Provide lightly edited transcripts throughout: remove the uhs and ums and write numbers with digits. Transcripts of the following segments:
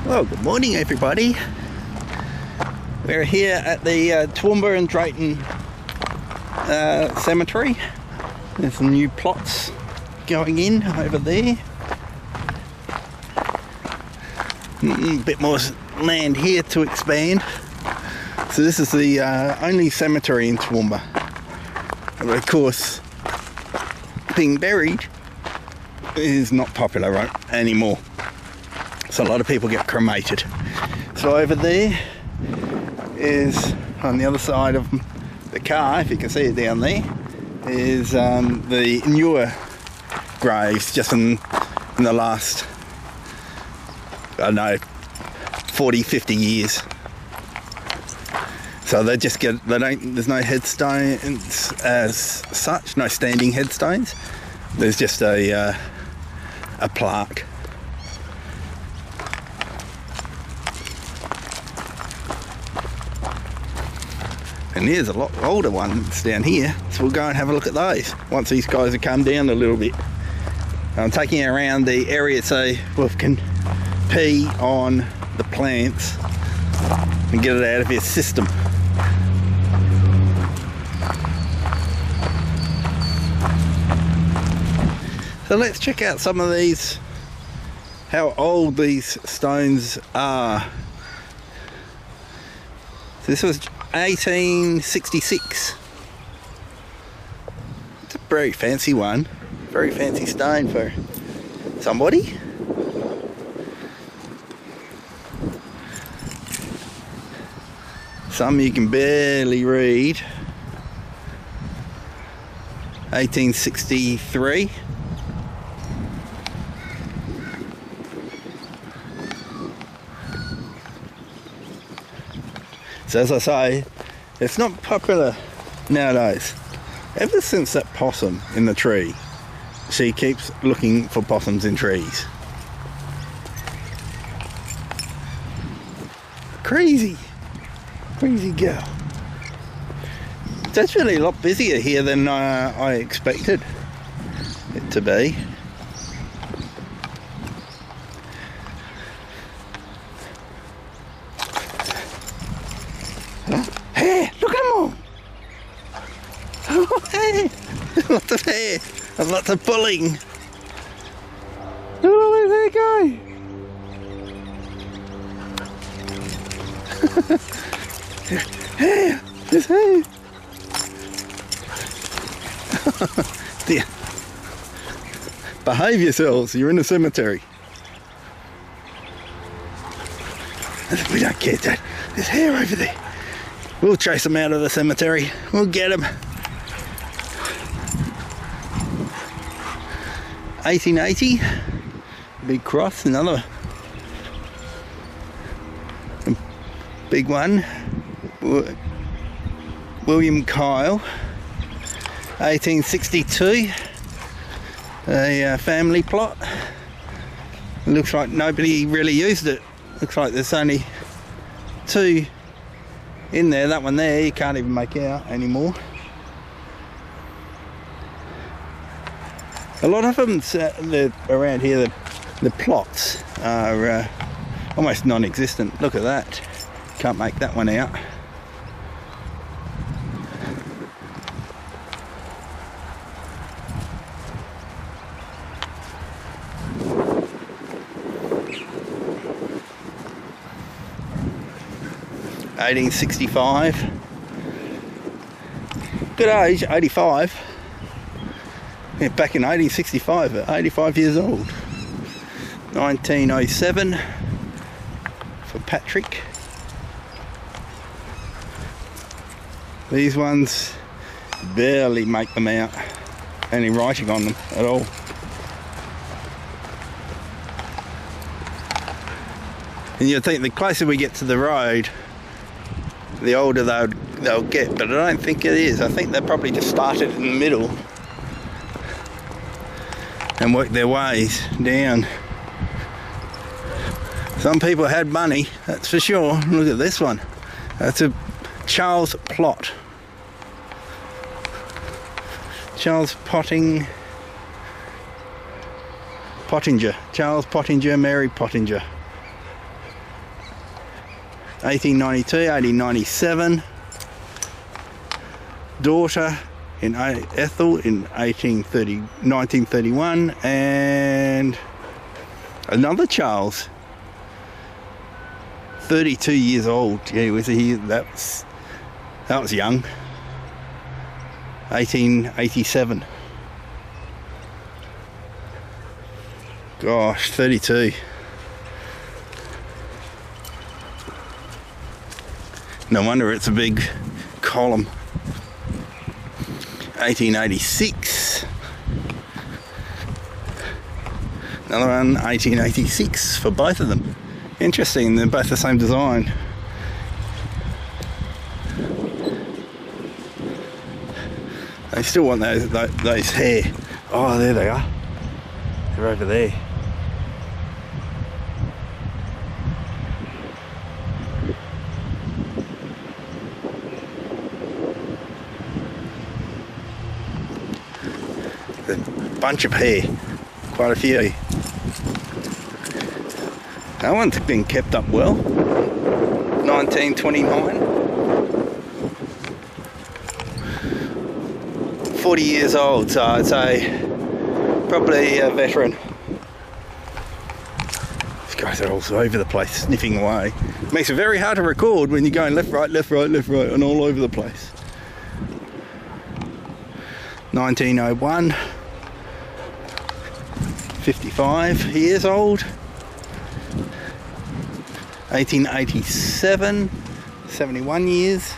Well, good morning everybody. We're here at the Toowoomba and Drayton cemetery. There's some new plots going in over there. A bit more land here to expand. So this is the only cemetery in Toowoomba. But of course, being buried is not popular right anymore. So a lot of people get cremated. So over there is, on the other side of the car, if you can see it down there, is the newer graves, just in the last, I don't know, 40, 50 years. So they just get, there's no headstones as such, no standing headstones. There's just a plaque. And there's a lot older ones down here, so we'll go and have a look at those once these guys have come down a little bit. I'm taking you around the area so we can pee on the plants and get it out of your system. So let's check out some of these, how old these stones are. So this was 1866. It's a very fancy one, very fancy stone for somebody. Some you can barely read. 1863. So as I say, it's not popular nowadays. Ever since that possum in the tree, she keeps looking for possums in trees. Crazy girl. It's actually a lot busier here than I expected it to be. Hare! Look at them all! Oh, hare! Lots of hare and lots of pulling. Oh, where's that guy? Hare! There's hare! Dear. Behave yourselves, you're in a cemetery. We don't care, Dad. There's hare over there. We'll chase them out of the cemetery. We'll get them. 1880. Big cross, another big one. William Kyle. 1862. A family plot. It looks like nobody really used it. Looks like there's only two in there. That one there you can't even make out anymore. A lot of them around here, the plots are almost non-existent. Look at that, can't make that one out. $1865. Good age, 85. Yeah, back in 1865, 85 years old. 1907 for Patrick. These ones barely make them out. Any writing on them at all. And you'd think the closer we get to the road, the older they'll get, but I don't think it is. I think they probably just started in the middle and worked their ways down. Some people had money, that's for sure. Look at this one. That's a Charles Plot. Charles Pottinger, Charles Pottinger, Mary Pottinger. 1892, 1897. Daughter in Ethel in 1931, and another Charles, 32 years old. Yeah, was he? That was young. 1887. Gosh, 32. No wonder it's a big column. 1886. Another one, 1886 for both of them. Interesting, they're both the same design. They still want those Hare. Oh, there they are. They're over there. A bunch of Hare, quite a few. That one's been kept up well. 1929. 40 years old, so I'd say probably a veteran. These guys are also over the place, sniffing away. Makes it very hard to record when you're going left, right, left, right, left, right, and all over the place. 1901. 55 years old. 1887, 71 years.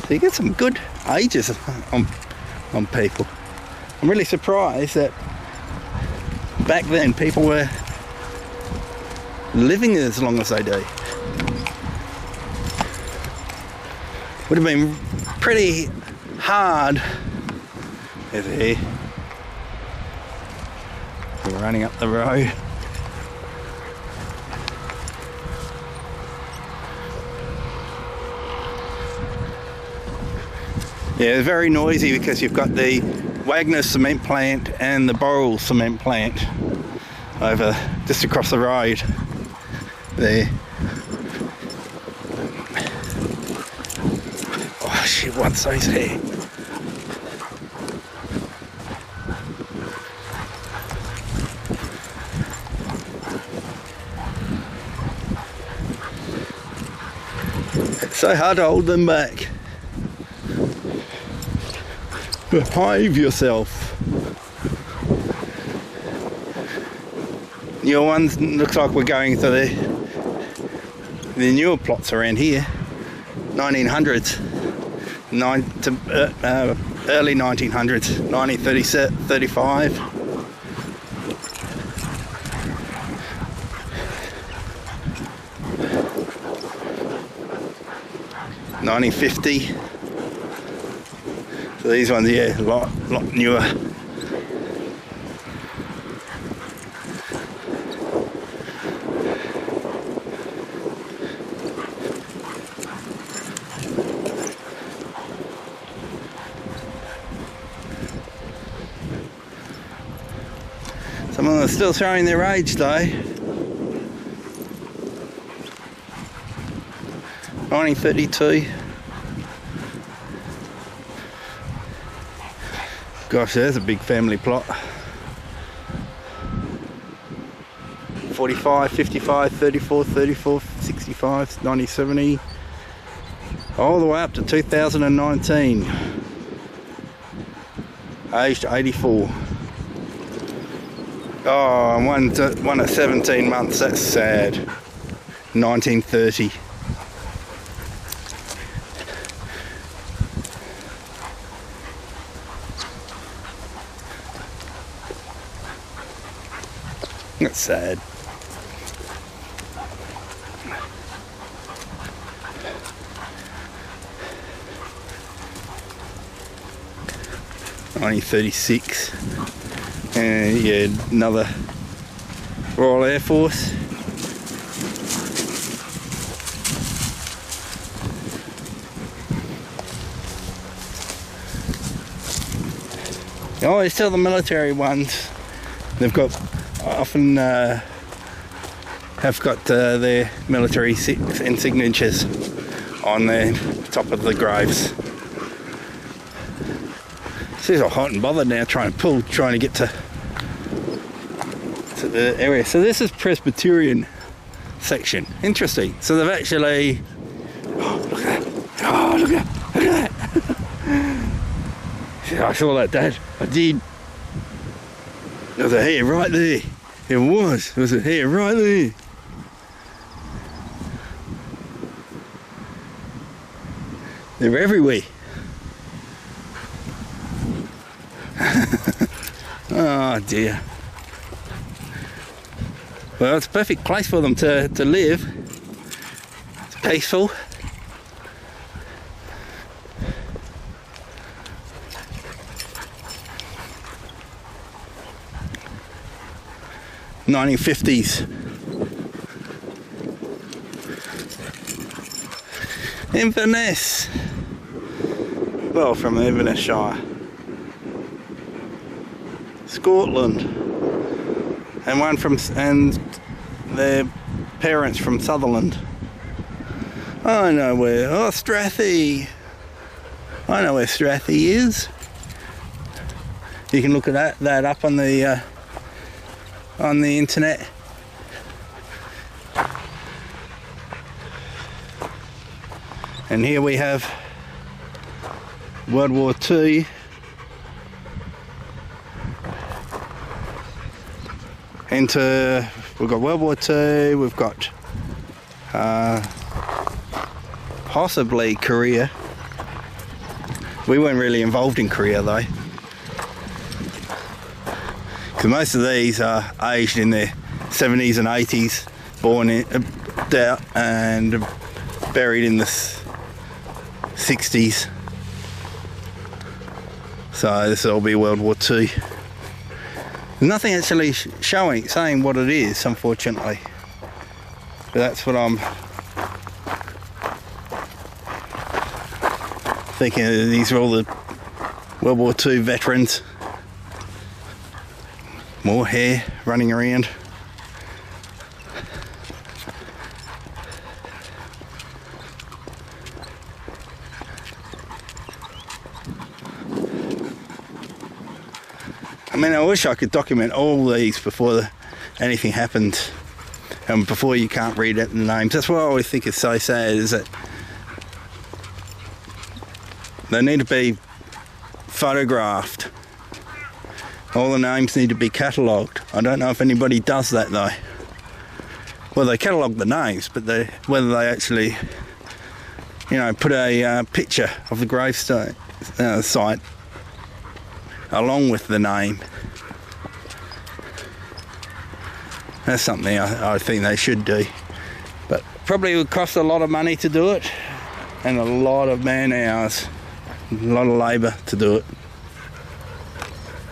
So you get some good ages on people. I'm really surprised that back then people were living as long as they do. Would have been pretty hard. There's a Hare. We're running up the road. Yeah, it's very noisy because you've got the Wagner cement plant and the Boral cement plant over just across the road there. Oh, she wants those Hare. It's so hard to hold them back. Behave yourself. Your ones looks like we're going to the newer plots around here. 1900s, early 1900s, 1935. 1950. So these ones, yeah, a lot newer. Some of them are still showing their age though. 1932. Gosh, there's a big family plot. 45, 55, 34, 34, 65, 1970. All the way up to 2019. Aged 84. Oh, and one at 17 months, that's sad. 1930. That's sad. Only 36. And yeah, another Royal Air Force. I always tell the military ones, they've got often have got their military insignatures on the top of the graves. She's all hot and bothered now trying to get to the area. So this is Presbyterian section. Interesting. So they've actually... Oh, look at that. Oh, look at that. Look at that. I saw that, Dad. I did. There was a hare right there. There was a hare right there. They're everywhere. Oh dear. Well, it's a perfect place for them to live. It's peaceful. '50s. Inverness. Well, from Inverness Shire. Scotland. And their parents from Sutherland. I know where. Oh, Strathy. I know where Strathy is. You can look at that up on the internet. And here we have World War II. We've got World War II, we've got possibly Korea. We weren't really involved in Korea though, because most of these are aged in their 70s and 80s, born out and buried in the 60s. So this will all be World War II. There's nothing actually saying what it is, unfortunately. But that's what I'm thinking. These are all the World War II veterans. More hair running around. I mean, I wish I could document all these before anything happened, and before you can't read out the names. That's what I always think is so sad, is that they need to be photographed. All the names need to be catalogued. I don't know if anybody does that though. Well, they catalogue the names, but whether they actually, put a picture of the gravestone site along with the name. That's something I think they should do, but probably would cost a lot of money to do it, and a lot of man hours, a lot of labour to do it.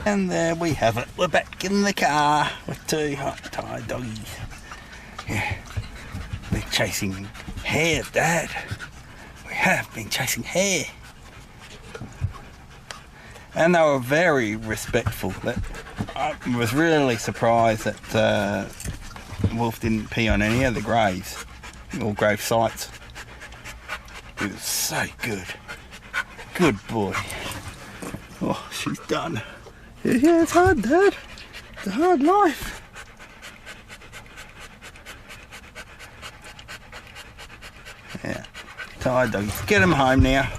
And there we have it. We're back in the car with two hot Thai doggies. Yeah, we're chasing hare, Dad. We have been chasing hare. And they were very respectful. I was really surprised that Wolf didn't pee on any of the graves, or grave sites. He was so good. Good boy. Oh, she's done. Yeah, it's hard, Dad. It's a hard life. Yeah. Tired doggies. Get them home now.